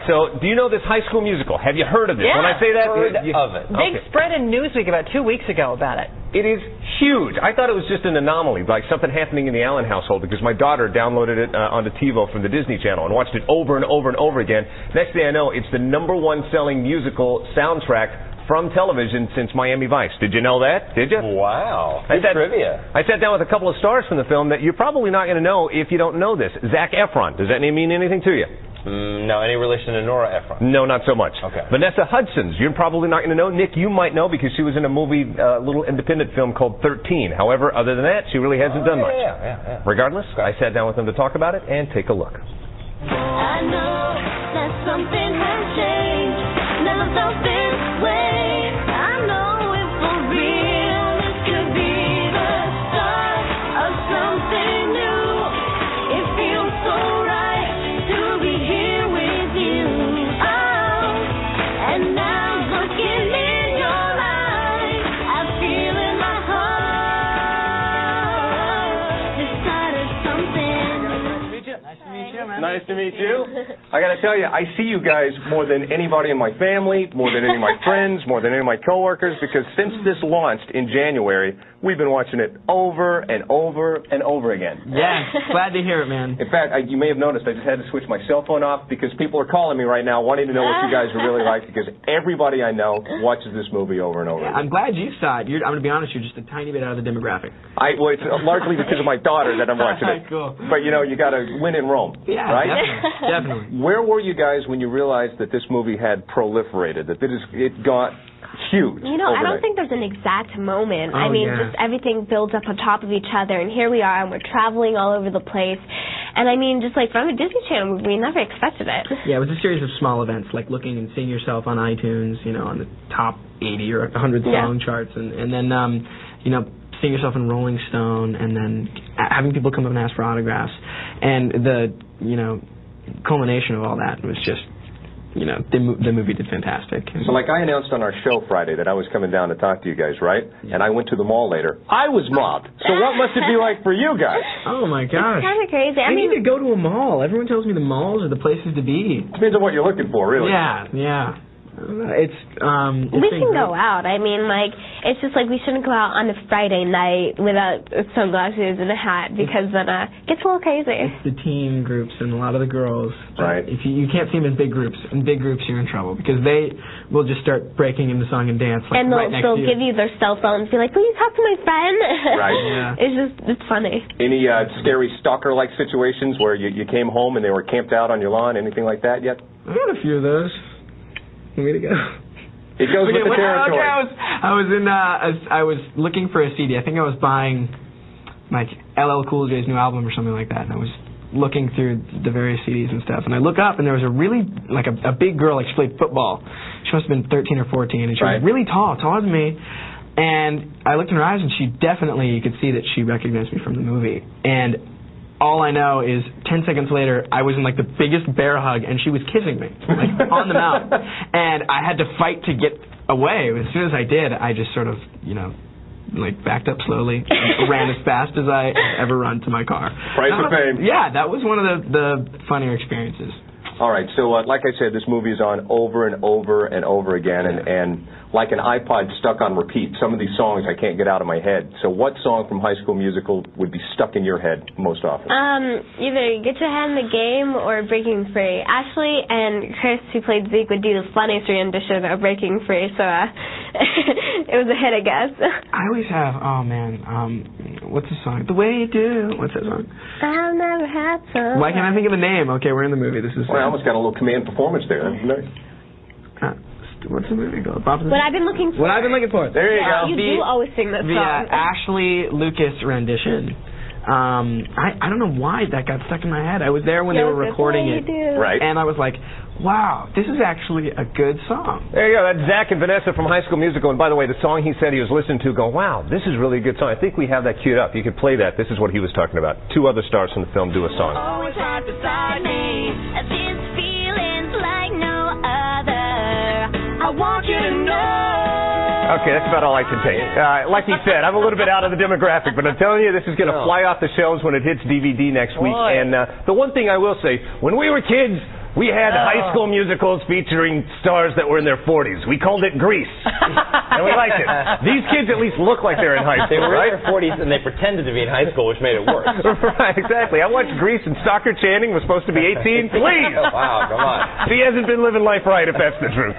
so do you know this High School Musical? Have you heard of this? Yeah, when I say that, heard of it. Big spread in Newsweek about 2 weeks ago about it. It is huge. I thought it was just an anomaly, like something happening in the Allen household, because my daughter downloaded it onto TiVo from the Disney Channel and watched it over and over and over again. Next thing I know, it's the #1 selling musical soundtrack from television since Miami Vice. Did you know that? Did you? Wow. Trivia. I sat down with a couple of stars from the film that you're probably not going to know if you don't know this. Zac Efron. Does that name mean anything to you? No, any relation to Nora Efron? No, not so much. Okay. Vanessa Hudgens, you're probably not going to know. Nick, you might know because she was in a movie, little independent film called 13. However, other than that, she really hasn't done much. Yeah. Regardless, I sat down with them to talk about it and take a look. I know that something has changed. Never felt this way. I know it's for real. This could be the start of something new. It feels so right to be here with you. Oh, and now looking in your eyes, I feel in my heart the start of something. Nice to meet you. I got to tell you, I see you guys more than anybody in my family, more than any of my friends, more than any of my coworkers, because since this launched in January, we've been watching it over and over and over again. Yeah, glad to hear it, man. In fact, you may have noticed I just had to switch my cell phone off because people are calling me right now wanting to know what you guys are really like, because everybody I know watches this movie over and over again. I'm glad you saw it. I'm going to be honest, you're just a tiny bit out of the demographic. Well, it's largely because of my daughter that I'm watching it. Cool. But, you know, you got to win in Rome, yeah, right? Definitely. Where were you guys when you realized that this movie had proliferated, that it got huge? You know, overnight? I don't think there's an exact moment. Oh, I mean, yeah. just everything builds up on top of each other, and here we are, and we're traveling all over the place. And I mean, just like from a Disney Channel movie, we never expected it. Yeah, it was a series of small events, like looking and seeing yourself on iTunes, you know, on the top 80 or 100 song charts, and then, you know, seeing yourself in Rolling Stone, and then having people come up and ask for autographs. And the, you know, culmination of all that was just, you know, the movie did fantastic. So like I announced on our show Friday that I was coming down to talk to you guys, right? Yeah. And I went to the mall later. I was mobbed. So what must it be like for you guys? Oh, my gosh. It's kind of crazy. I need to go to a mall. Everyone tells me the malls are the places to be. Depends on what you're looking for, really. Yeah. It's we can go out. I mean, like, it's just like we shouldn't go out on a Friday night without sunglasses and a hat, because then it gets a little crazy. It's the teen groups and a lot of the girls. Right. If you can't see them in big groups. In big groups, you're in trouble, because they will just start breaking into song and dance, like, and right next to you. they'll give you their cell phones, be like, will you talk to my friend? Right. Yeah. It's funny. Any scary stalker-like situations where you came home and they were camped out on your lawn, anything like that yet? I've had a few of those. Way to go. It goes with the territory. I was looking for a CD. I think I was buying like LL Cool J's new album or something like that, and I was looking through the various CDs and stuff, and I look up, and there was a really, like a big girl, like she played football. She must have been 13 or 14, and she was really tall, taller than me, and I looked in her eyes, and she definitely, you could see that she recognized me from the movie, and all I know is 10 seconds later, I was in like the biggest bear hug, and she was kissing me, like on the mouth. And I had to fight to get away. As soon as I did, I just sort of, you know, like backed up slowly, ran as fast as I ever run to my car. Price of fame. Yeah, that was one of the funnier experiences. All right, so like I said, this movie is on over and over and over again, and like an iPod stuck on repeat. Some of these songs I can't get out of my head. So what song from High School Musical would be stuck in your head most often? Either Get Your Head in the Game or Breaking Free. Ashley and Chris, who played Zeke, would do the funniest rendition of Breaking Free, so it was a hit, I guess. I always have, what's the song? The Way You Do. What's that song? I've never had some. Why can't I think of the name? Okay, we're in the movie. This is. Well, I almost got a little command performance there. That's nice. What's the movie called? What I've been looking for. What I've been looking for. There you go. You do always sing this song. The Ashley Lucas rendition. I don't know why that got stuck in my head. I was there when they were recording it. Right. And I was like, wow, this is actually a good song. There you go. That's Zach and Vanessa from High School Musical. And by the way, the song he said he was listening to, go, wow, this is really a good song. I think we have that queued up. You could play that. This is what he was talking about. Two other stars from the film do a song. Always right beside me. This feeling's like no other. I want you to know. Okay, that's about all I can take. Like he said, I'm a little bit out of the demographic, but I'm telling you, this is going to fly off the shelves when it hits DVD next week. And the one thing I will say, when we were kids, We had high school musicals featuring stars that were in their 40s. We called it Grease. And we liked it. These kids at least look like they're in high They school, were right? in their 40s and they pretended to be in high school, which made it worse. Right, exactly. I watched Grease and Stockard Channing was supposed to be 18. Please! Wow, come on. She hasn't been living life right if that's the truth.